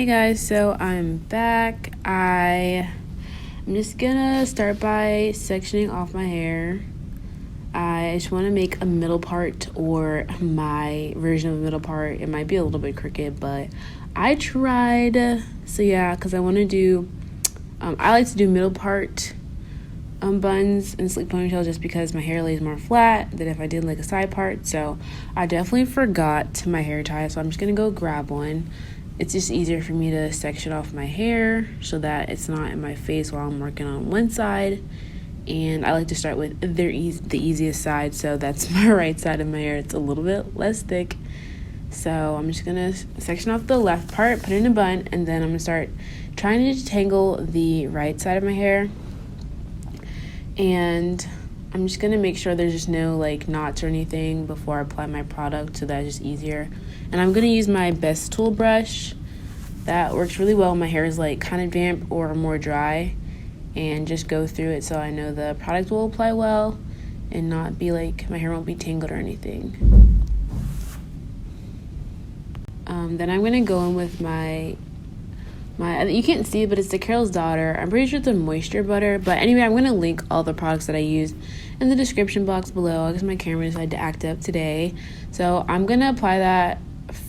Guys, so I'm back. I'm just gonna start by sectioning off my hair. I just want to make a middle part, or my version of a middle part. It might be a little bit crooked, but I tried. So yeah, because I want to do I like to do middle part buns and sleek ponytail just because my hair lays more flat than if I did like a side part. So I definitely forgot my hair tie, so I'm just gonna go grab one. It's just easier for me to section off my hair so that it's not in my face while I'm working on one side. And I like to start with the easiest side, so that's my right side of my hair. It's a little bit less thick. So I'm just gonna section off the left part, put it in a bun, and then I'm gonna start trying to detangle the right side of my hair. And I'm just gonna make sure there's just no like knots or anything before I apply my product, so that's just easier. And I'm gonna use my Bestool brush. That works really well when my hair is like kind of damp or more dry, and just go through it so I know the product will apply well and not be like my hair won't be tangled or anything. Then I'm gonna go in with my you can't see it, but it's the Carol's Daughter. I'm pretty sure it's a moisture butter, but anyway, I'm gonna link all the products that I use in the description box below. I guess my camera decided to act up today, so I'm gonna apply that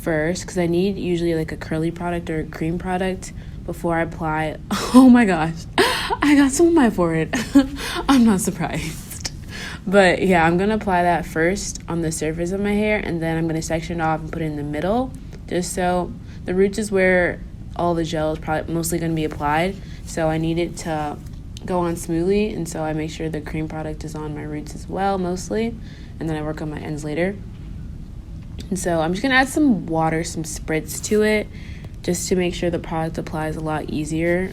first because I need usually like a curly product or a cream product before I apply. Oh my gosh, I got some on my forehead. I'm not surprised, but yeah, I'm gonna apply that first on the surface of my hair, and then I'm gonna section it off and put it in the middle, just so the roots is where all the gel is probably mostly going to be applied, so I need it to go on smoothly, and so I make sure the cream product is on my roots as well mostly, and then I work on my ends later. And so I'm just going to add some water, some spritz to it, just to make sure the product applies a lot easier.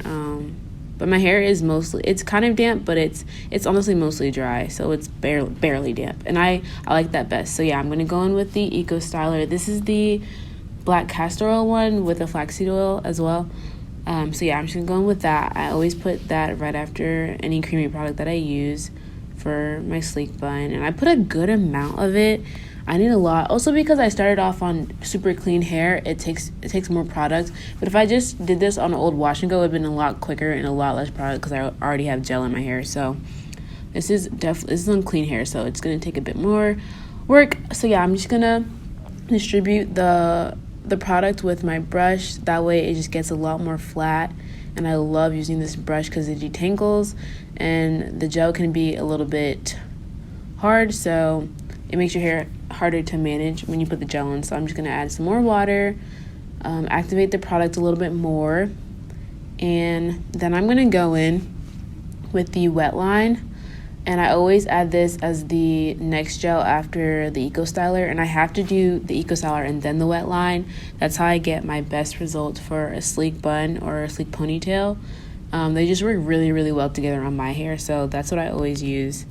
But my hair is mostly, it's kind of damp, but it's honestly mostly dry, so it's barely damp, and I like that best. So yeah, I'm going to go in with the Eco Styler. This is the black castor oil one with a flaxseed oil as well. So yeah, I'm just gonna go in with that. I always put that right after any creamy product that I use for my sleek bun, and I put a good amount of it. I need a lot, also because I started off on super clean hair. It takes more product, but if I just did this on an old wash and go, it would have been a lot quicker and a lot less product because I already have gel in my hair. So this is on clean hair, so it's gonna take a bit more work. So yeah, I'm just gonna distribute the product with my brush. That way it just gets a lot more flat, and I love using this brush because it detangles, and the gel can be a little bit hard, so it makes your hair harder to manage when you put the gel in. So I'm just going to add some more water, activate the product a little bit more, and then I'm going to go in with the Wetline. And I always add this as the next gel after the Eco Styler, and I have to do the Eco Styler and then the Wetline. That's how I get my best results for a sleek bun or a sleek ponytail. They just work really, really well together on my hair, so that's what I always use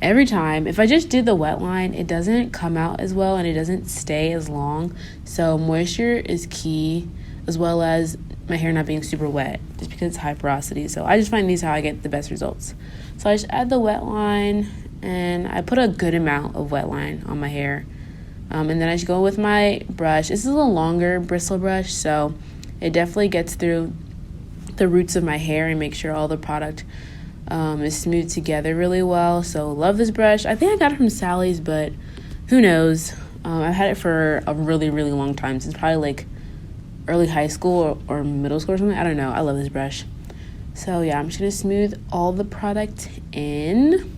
every time. If I just did the Wetline, it doesn't come out as well and it doesn't stay as long. So moisture is key, as well as my hair not being super wet, just because it's high porosity. So I just find these how I get the best results. So I just add the Wetline, and I put a good amount of Wetline on my hair. And then I just go with my brush. This is a longer bristle brush, so it definitely gets through the roots of my hair and makes sure all the product is smooth together really well. So love this brush. I think I got it from Sally's, but who knows? I've had it for a really, really long time, since probably like early high school or middle school or something. I don't know. I love this brush. So yeah, I'm just going to smooth all the product in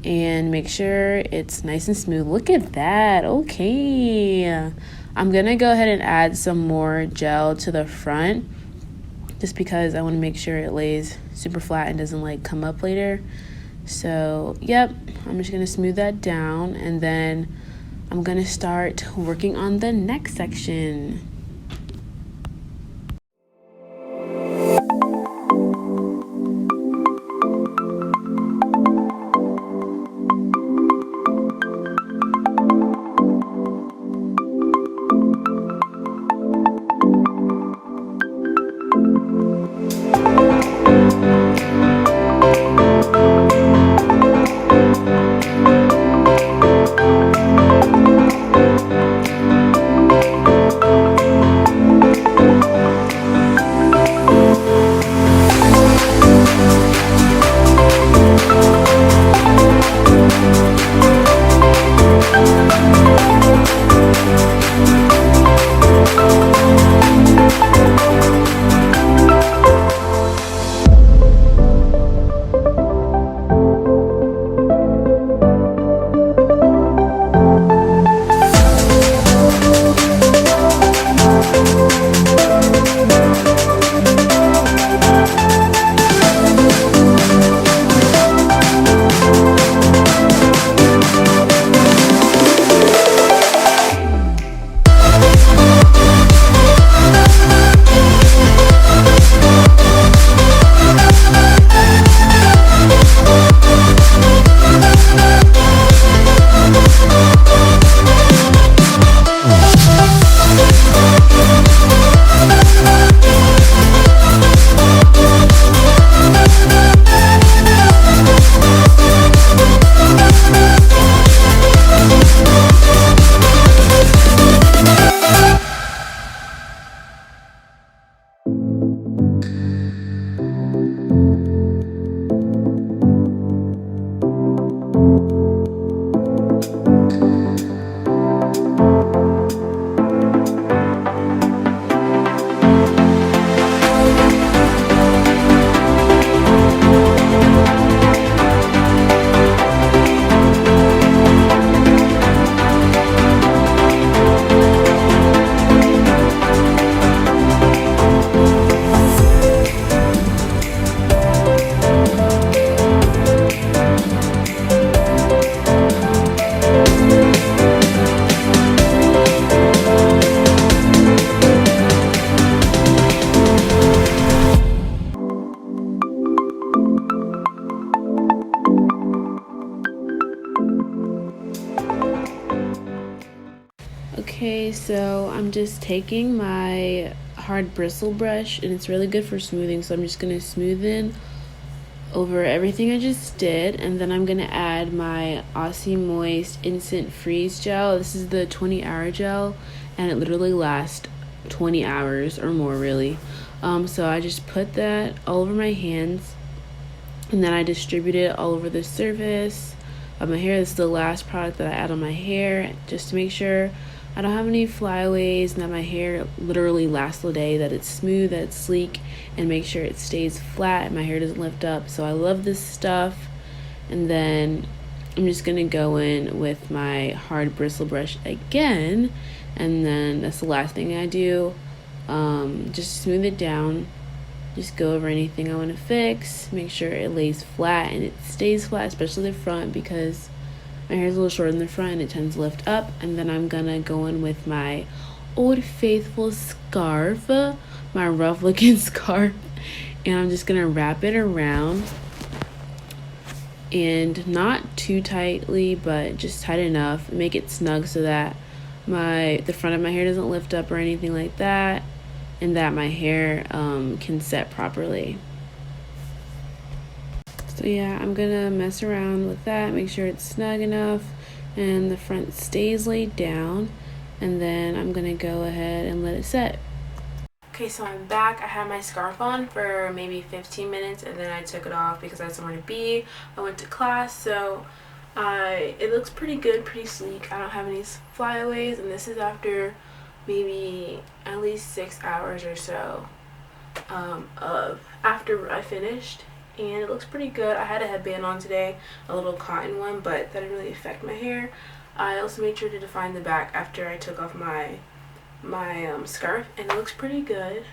and make sure it's nice and smooth. Look at that. Okay. I'm going to go ahead and add some more gel to the front, just because I want to make sure it lays super flat and doesn't like come up later. So yep, I'm just going to smooth that down, and then I'm going to start working on the next section. so I'm just taking my hard bristle brush, and it's really good for smoothing, so I'm just going to smoothen over everything I just did, and then I'm going to add my Aussie Moist Instant Freeze Gel. This is the 20-hour gel, and it literally lasts 20 hours or more, really. So I just put that all over my hands, and then I distribute it all over the surface of my hair. This is the last product that I add on my hair, just to make sure I don't have any flyaways and that my hair literally lasts the day, that it's smooth, that it's sleek, and make sure it stays flat and my hair doesn't lift up. So I love this stuff. And then I'm just gonna go in with my hard bristle brush again, and then that's the last thing I do. Just smooth it down, just go over anything I want to fix, make sure it lays flat and it stays flat, especially the front, because my hair is a little shorter in the front and it tends to lift up. And then I'm gonna go in with my Old Faithful scarf, my rough looking scarf, and I'm just gonna wrap it around, and not too tightly, but just tight enough, make it snug so that the front of my hair doesn't lift up or anything like that, and that my hair can set properly. So yeah, I'm gonna mess around with that, make sure it's snug enough and the front stays laid down, and then I'm gonna go ahead and let it set. Okay, so I'm back. I had my scarf on for maybe 15 minutes, and then I took it off because I had somewhere to be. I went to class, so it looks pretty good, pretty sleek. I don't have any flyaways, and this is after maybe at least 6 hours or so of after I finished, and it looks pretty good. I had a headband on today, a little cotton one, but that didn't really affect my hair. I also made sure to define the back after I took off my scarf, and it looks pretty good.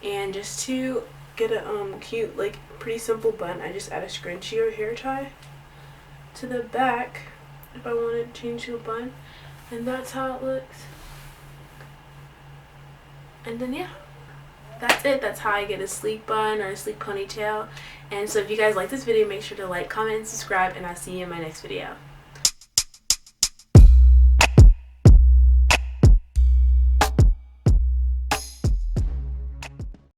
And just to get a cute, like, pretty simple bun, I just add a scrunchie or hair tie to the back if I wanted to change to a bun, and that's how it looks. And then yeah, that's it. That's how I get a sleek bun or a sleek ponytail. And so if you guys like this video, make sure to like, comment, and subscribe, and I'll see you in my next video.